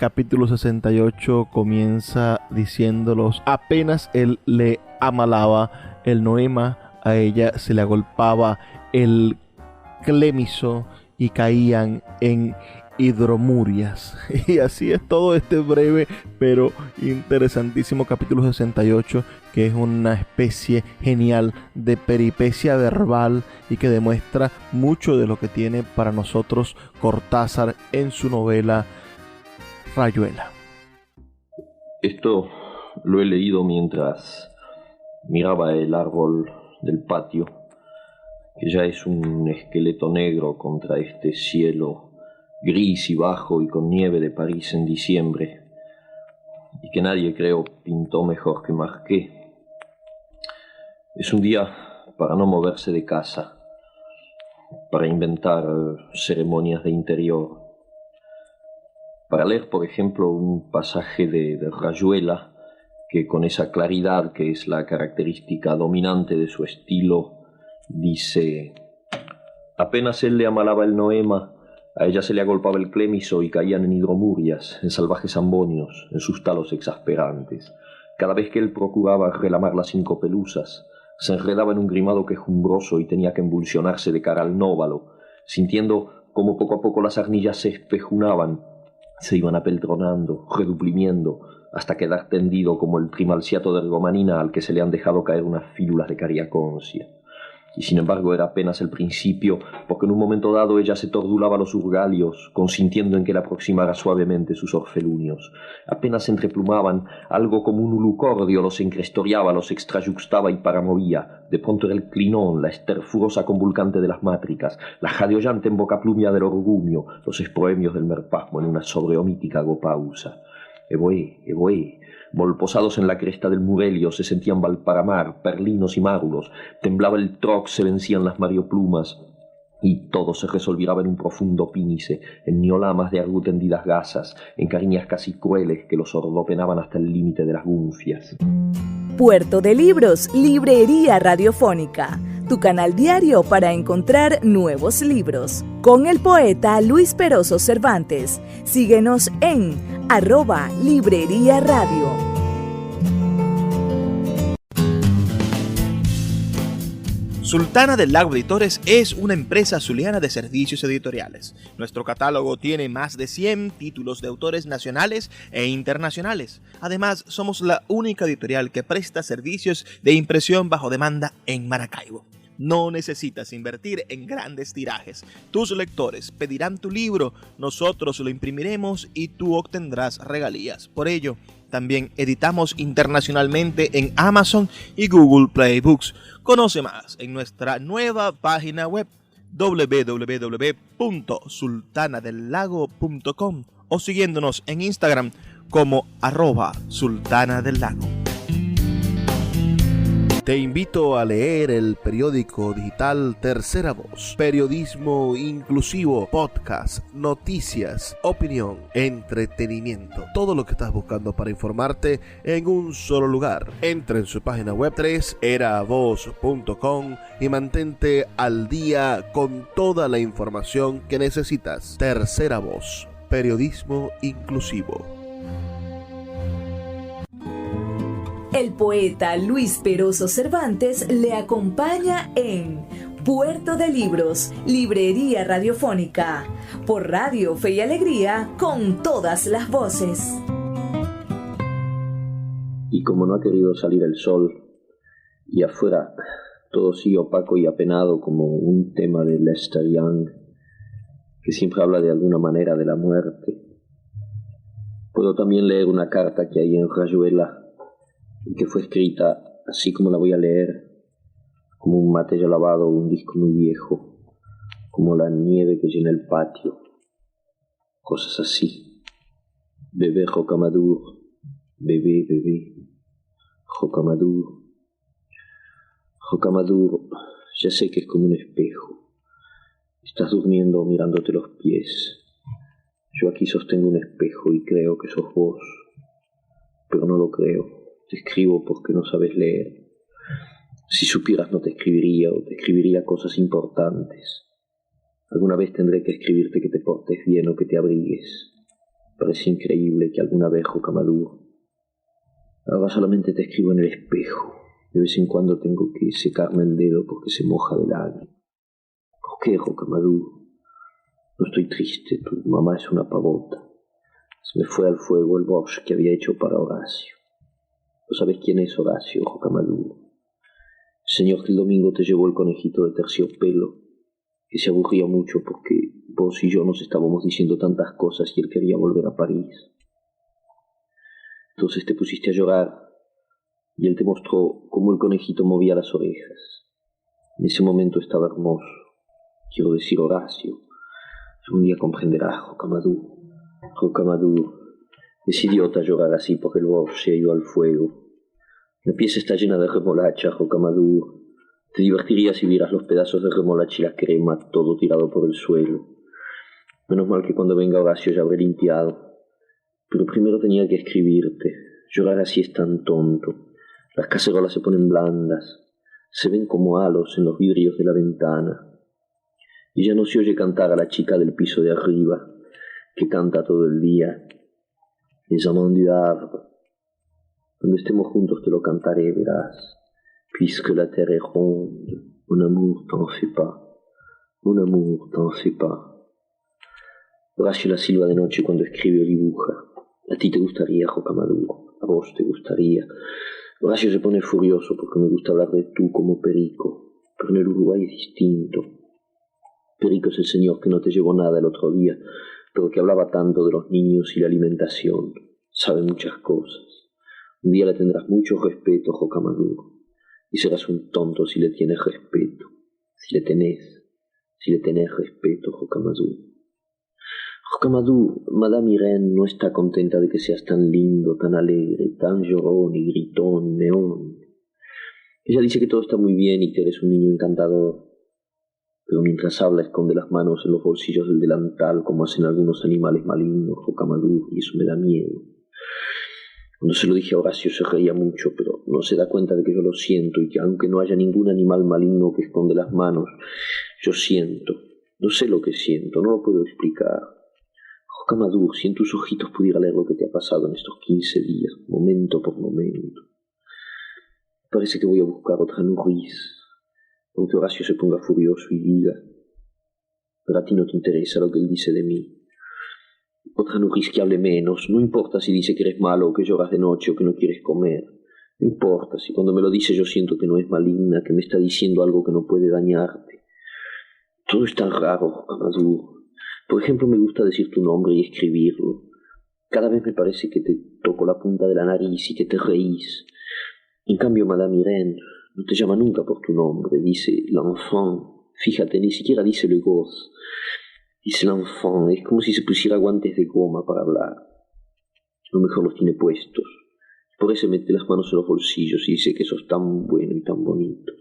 capítulo 68 comienza diciéndolos: apenas él le amalaba el noema, a ella se le agolpaba el clémiso y caían en hidromurias. Y así es todo este breve pero interesantísimo capítulo 68, que es una especie genial de peripecia verbal y que demuestra mucho de lo que tiene para nosotros Cortázar en su novela Rayuela. Esto lo he leído mientras miraba el árbol del patio, que ya es un esqueleto negro contra este cielo gris y bajo y con nieve de París en diciembre, y que nadie, creo, pintó mejor que Marquet. Es un día para no moverse de casa, para inventar ceremonias de interior, para leer, por ejemplo, un pasaje de Rayuela, que con esa claridad que es la característica dominante de su estilo, dice: apenas él le amalaba el noema, a ella se le agolpaba el clémiso y caían en hidromurias, en salvajes ambonios, en sus talos exasperantes. Cada vez que él procuraba relamar las 5 pelusas, se enredaba en un grimado quejumbroso y tenía que embulsionarse de cara al nóvalo, sintiendo como poco a poco las arnillas se espejunaban, se iban apeltronando, reduprimiendo, hasta quedar tendido como el trimalciato de ergomanina al que se le han dejado caer unas fílulas de cariaconcia. Y sin embargo era apenas el principio, porque en un momento dado ella se tordulaba los urgalios, consintiendo en que le aproximara suavemente sus orfelunios. Apenas se entreplumaban, algo como un ulucordio los encrestoriaba, los extrayuxtaba y paramovía. De pronto era el clinón, la esterfurosa convulcante de las mátricas, la jadeollante embocaplumia del orgumio, los esproemios del merpasmo en una sobreomítica agopausa. Evoé, evoé. Volposados en la cresta del Murelio se sentían Valparamar, Perlinos y Márulos, temblaba el Troc, se vencían las Marioplumas, y todo se resolviraba en un profundo pínice, en niolamas de argu tendidas gasas, en cariñas casi crueles que los ordopenaban hasta el límite de las gunfias. Puerto de Libros, Librería Radiofónica, tu canal diario para encontrar nuevos libros. Con el poeta Luis Peroso Cervantes. Síguenos en @Librería Radio. Sultana del Lago Editores es una empresa zuliana de servicios editoriales. Nuestro catálogo tiene más de 100 títulos de autores nacionales e internacionales. Además, somos la única editorial que presta servicios de impresión bajo demanda en Maracaibo. No necesitas invertir en grandes tirajes. Tus lectores pedirán tu libro, nosotros lo imprimiremos y tú obtendrás regalías. Por ello, también editamos internacionalmente en Amazon y Google Play Books. Conoce más en nuestra nueva página web www.sultanadelago.com o siguiéndonos en Instagram como @sultanadelago. Te invito a leer el periódico digital Tercera Voz. Periodismo inclusivo, podcast, noticias, opinión, entretenimiento. Todo lo que estás buscando para informarte en un solo lugar. Entra en su página web terceravoz.com y mantente al día con toda la información que necesitas. Tercera Voz. Periodismo inclusivo. El poeta Luis Peroso Cervantes le acompaña en Puerto de Libros, Librería Radiofónica, por Radio Fe y Alegría, con todas las voces. Y como no ha querido salir el sol, y afuera todo sigue opaco y apenado como un tema de Lester Young, que siempre habla de alguna manera de la muerte, puedo también leer una carta que hay en Rayuela, y que fue escrita así como la voy a leer, como un mate ya lavado o un disco muy viejo, como la nieve que llena el patio, cosas así. Bebé Rocamadour, bebé, bebé, Rocamadour. Rocamadour, ya sé que es como un espejo. Estás durmiendo mirándote los pies. Yo aquí sostengo un espejo y creo que sos vos, pero no lo creo. Te escribo porque no sabes leer. Si supieras no te escribiría, o te escribiría cosas importantes. Alguna vez tendré que escribirte que te portes bien o que te abrigues. Parece increíble que alguna vez, Rocamadour. Ahora solamente te escribo en el espejo. De vez en cuando tengo que secarme el dedo porque se moja de lágrimas. ¿Por qué, Rocamadour? No estoy triste, tu mamá es una pavota. Se me fue al fuego el borsch que había hecho para Horacio. ¿No sabes quién es Horacio, Rocamadour? El señor que el domingo te llevó el conejito de terciopelo, que se aburría mucho porque vos y yo nos estábamos diciendo tantas cosas y él quería volver a París. Entonces te pusiste a llorar y él te mostró cómo el conejito movía las orejas. En ese momento estaba hermoso. Quiero decir Horacio. Un día comprenderás, Rocamadour. Rocamadour. Es idiota llorar así porque el borsch se ha ido al fuego. La pieza está llena de remolacha, Rocamadour. Te divertirías si vieras los pedazos de remolacha y la crema, todo tirado por el suelo. Menos mal que cuando venga Horacio ya habré limpiado. Pero primero tenía que escribirte. Llorar así es tan tonto. Las cacerolas se ponen blandas. Se ven como halos en los vidrios de la ventana. Y ya no se oye cantar a la chica del piso de arriba, que canta todo el día. Les amants du Havre. Cuando estemos juntos te lo cantaré, verás. Puisque la terre est ronde, mon amour t'en fais pas. Mon amour t'en fais pas. Horacio la silba de noche cuando escribe o dibuja. A ti te gustaría, Rocamadour. A vos te gustaría. Horacio se pone furioso porque me gusta hablar de tú como Perico. Pero en el Uruguay es distinto. Perico es el señor que no te llevó nada el otro día, pero que hablaba tanto de los niños y la alimentación. Sabe muchas cosas. Un día le tendrás mucho respeto, Rocamadour. Y serás un tonto si le tienes respeto. Si le tenés respeto, Rocamadour. Rocamadour, Madame Irene no está contenta de que seas tan lindo, tan alegre, tan llorón y gritón y meón. Ella dice que todo está muy bien y que eres un niño encantador. Pero mientras habla esconde las manos en los bolsillos del delantal como hacen algunos animales malignos, Rocamadour, y eso me da miedo. Cuando se lo dije a Horacio se reía mucho, pero no se da cuenta de que yo lo siento y que aunque no haya ningún animal maligno que esconde las manos, yo siento. No sé lo que siento, no lo puedo explicar. Rocamadour, si en tus ojitos pudiera leer lo que te ha pasado en estos 15 días, momento por momento. Parece que voy a buscar otra nourrice, aunque Horacio se ponga furioso y diga, pero a ti no te interesa lo que él dice de mí. Otra nourrice que hable menos, no importa si dice que eres malo o que lloras de noche o que no quieres comer. No importa si cuando me lo dice yo siento que no es maligna, que me está diciendo algo que no puede dañarte. Todo es tan raro, Rocamadour. Por ejemplo, me gusta decir tu nombre y escribirlo. Cada vez me parece que te toco la punta de la nariz y que te reís. En cambio, Madame Irene no te llama nunca por tu nombre, dice l'enfant. Fíjate, ni siquiera dice le gosse. Dice l'enfant, es como si se pusiera guantes de goma para hablar. A lo mejor los tiene puestos. Por eso mete las manos en los bolsillos y dice que sos tan bueno y tan bonito.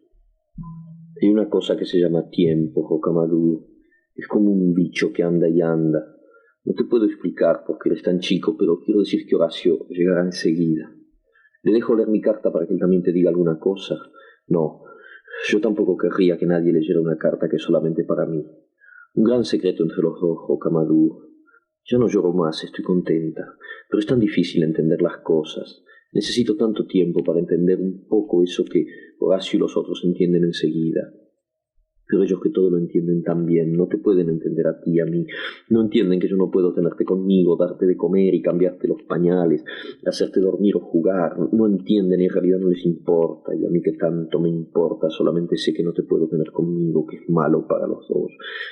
Hay una cosa que se llama tiempo, Rocamadour. Es como un bicho que anda y anda. No te puedo explicar porque eres tan chico, pero quiero decir que Horacio llegará enseguida. ¿Le dejo leer mi carta para que él también te diga alguna cosa? No, yo tampoco querría que nadie leyera una carta que es solamente para mí. Un gran secreto entre los dos, Rocamadour. Ya no lloro más, estoy contenta, pero es tan difícil entender las cosas. Necesito tanto tiempo para entender un poco eso que Horacio y los otros entienden enseguida. Pero ellos que todo lo entienden tan bien, no te pueden entender a ti y a mí. No entienden que yo no puedo tenerte conmigo, darte de comer y cambiarte los pañales, hacerte dormir o jugar. No entienden y en realidad no les importa. Y a mí que tanto me importa, solamente sé que no te puedo tener conmigo, que es malo para los dos,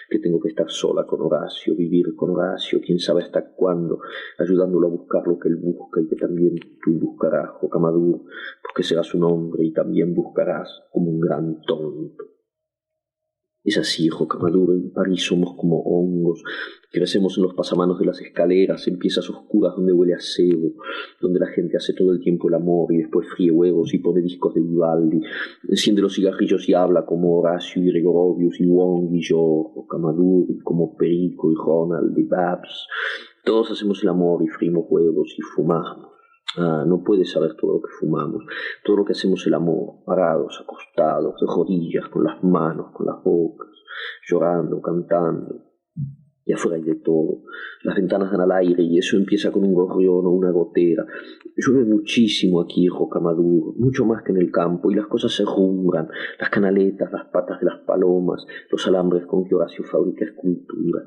que tengo que estar sola con Horacio, vivir con Horacio, quién sabe hasta cuándo, ayudándolo a buscar lo que él busca y que también tú buscarás, Rocamadour, porque serás un hombre y también buscarás como un gran tonto. Es así, Rocamadour, en París somos como hongos, crecemos en los pasamanos de las escaleras, en piezas oscuras donde huele a cebo, donde la gente hace todo el tiempo el amor y después fríe huevos y pone discos de Vivaldi, enciende los cigarrillos y habla como Horacio y Gregorovius y Wong y yo, Rocamadour, y como Perico y Ronald y Babs. Todos hacemos el amor y frimos huevos y fumamos. No puedes saber todo lo que fumamos, todo lo que hacemos el amor, parados, acostados, de rodillas, con las manos, con las bocas, llorando, cantando. Y afuera hay de todo. Las ventanas dan al aire y eso empieza con un gorrión o una gotera. Llueve muchísimo aquí, Rocamadour, mucho más que en el campo, y las cosas se rumbran, las canaletas, las patas de las palomas, los alambres con que Horacio fabrica escultura.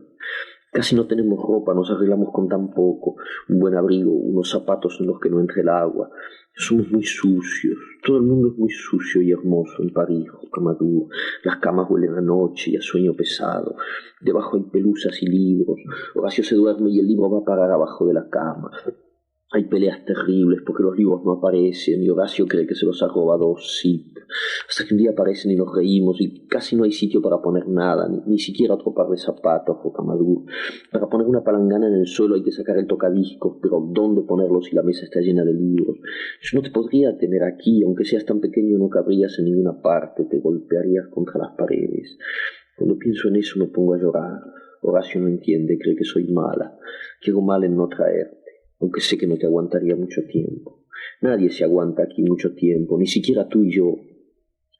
Casi no tenemos ropa, nos arreglamos con tan poco, un buen abrigo, unos zapatos en los que no entre el agua. Somos muy sucios, todo el mundo es muy sucio y hermoso en París, Rocamadour. Las camas huelen a noche y a sueño pesado, debajo hay pelusas y libros. Horacio se duerme y el libro va a parar abajo de la cama. Hay peleas terribles porque los libros no aparecen y Horacio cree que se los ha robado Zip. Hasta que un día aparecen y nos reímos y casi no hay sitio para poner nada, ni siquiera otro par de zapatos, Rocamadour. Para poner una palangana en el suelo hay que sacar el tocadiscos, pero ¿dónde ponerlo si la mesa está llena de libros? Yo no te podría tener aquí, aunque seas tan pequeño no cabrías en ninguna parte, te golpearías contra las paredes. Cuando pienso en eso me pongo a llorar. Horacio no entiende, cree que soy mala, que hago mal en no traerte. aunque sé que no te aguantaría mucho tiempo. Nadie se aguanta aquí mucho tiempo, ni siquiera tú y yo.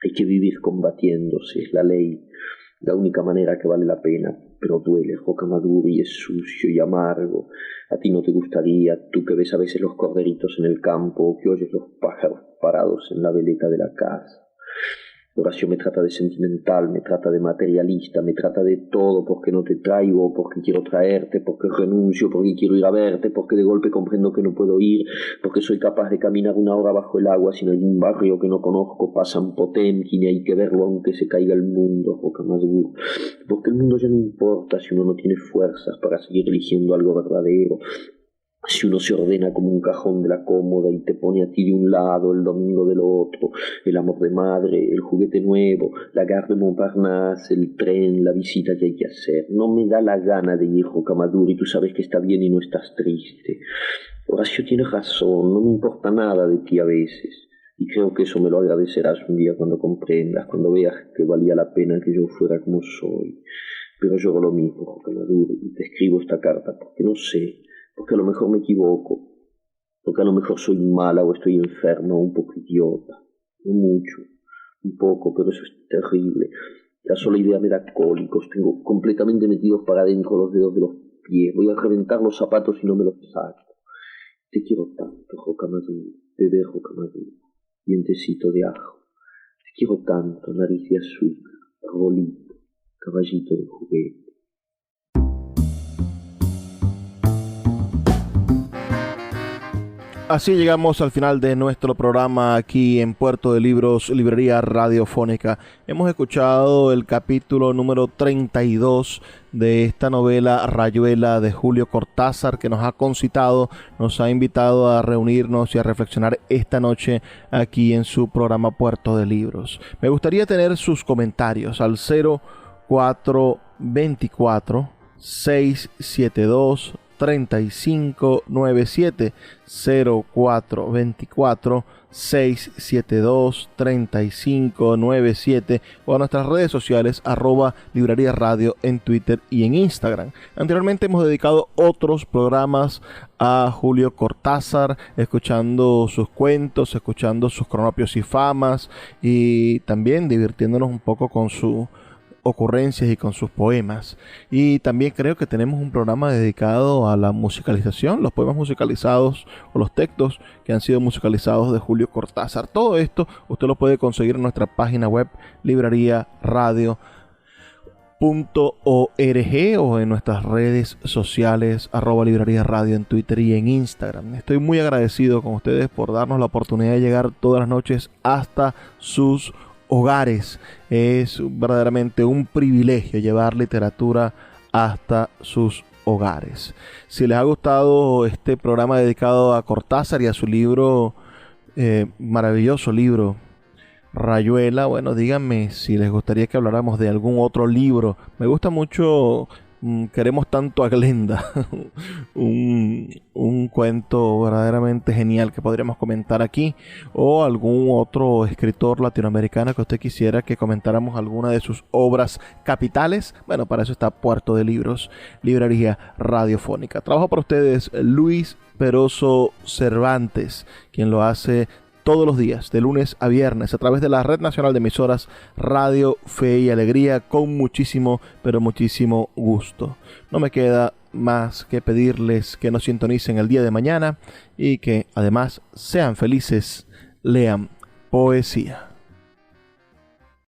Hay que vivir combatiéndose, es la ley, la única manera que vale la pena, pero duele, Rocamadour, y es sucio y amargo. A ti no te gustaría, tú que ves a veces los corderitos en el campo, que oyes los pájaros parados en la veleta de la casa. Horacio me trata de sentimental, me trata de materialista, me trata de todo porque no te traigo, porque quiero traerte, porque renuncio, porque quiero ir a verte, porque de golpe comprendo que no puedo ir, porque soy capaz de caminar 1 hora bajo el agua sin algún barrio que no conozco, pasan Potemkin y hay que verlo aunque se caiga el mundo, Rocamadour, porque el mundo ya no importa si uno no tiene fuerzas para seguir eligiendo algo verdadero. Si uno se ordena como un cajón de la cómoda y te pone a ti de un lado, el domingo del otro, el amor de madre, el juguete nuevo, la gare de Montparnasse, el tren, la visita que hay que hacer. No me da la gana de ir, Rocamadour, y tú sabes que está bien y no estás triste. Horacio tiene razón, no me importa nada de ti a veces. Y creo que eso me lo agradecerás un día cuando comprendas, cuando veas que valía la pena que yo fuera como soy. Pero yo hago lo mismo, Rocamadour, y te escribo esta carta porque no sé, porque a lo mejor me equivoco, porque a lo mejor soy mala o estoy enferma o un poco idiota, no mucho, un poco, pero eso es terrible. La sola idea me da cólicos, tengo completamente metidos para adentro los dedos de los pies, voy a reventar los zapatos y no me los saco. Te quiero tanto, Rocamadour, bebé Rocamadour, dientecito de ajo, te quiero tanto, nariz de azúcar, arbolito, caballito de juguete. Así llegamos al final de nuestro programa aquí en Puerto de Libros, Librería Radiofónica. Hemos escuchado el capítulo número 32 de esta novela Rayuela de Julio Cortázar, que nos ha concitado, nos ha invitado a reunirnos y a reflexionar esta noche aquí en su programa Puerto de Libros. Me gustaría tener sus comentarios al 0424 672 3597 0424 672 3597 o a nuestras redes sociales @Librería Radio en Twitter y en Instagram. Anteriormente hemos dedicado otros programas a Julio Cortázar, escuchando sus cuentos, escuchando sus cronopios y famas y también divirtiéndonos un poco con sus ocurrencias y con sus poemas. Y también creo que tenemos un programa dedicado a la musicalización, los poemas musicalizados o los textos que han sido musicalizados de Julio Cortázar. Todo esto usted lo puede conseguir en nuestra página web libreriaradio.org o en nuestras redes sociales @Librería Radio en Twitter y en Instagram. Estoy muy agradecido con ustedes por darnos la oportunidad de llegar todas las noches hasta sus hogares. Es verdaderamente un privilegio llevar literatura hasta sus hogares. Si les ha gustado este programa dedicado a Cortázar y a su libro, maravilloso libro Rayuela, bueno, díganme si les gustaría que habláramos de algún otro libro. Me gusta mucho Queremos tanto a Glenda, un cuento verdaderamente genial que podríamos comentar aquí, o algún otro escritor latinoamericano que usted quisiera que comentáramos alguna de sus obras capitales. Bueno, para eso está Puerto de Libros, Librería Radiofónica. Trabajo para ustedes Luis Peroso Cervantes, quien lo hace todos los días, de lunes a viernes, a través de la Red Nacional de Emisoras Radio Fe y Alegría, con muchísimo, pero muchísimo gusto. No me queda más que pedirles que nos sintonicen el día de mañana y que además sean felices, lean poesía.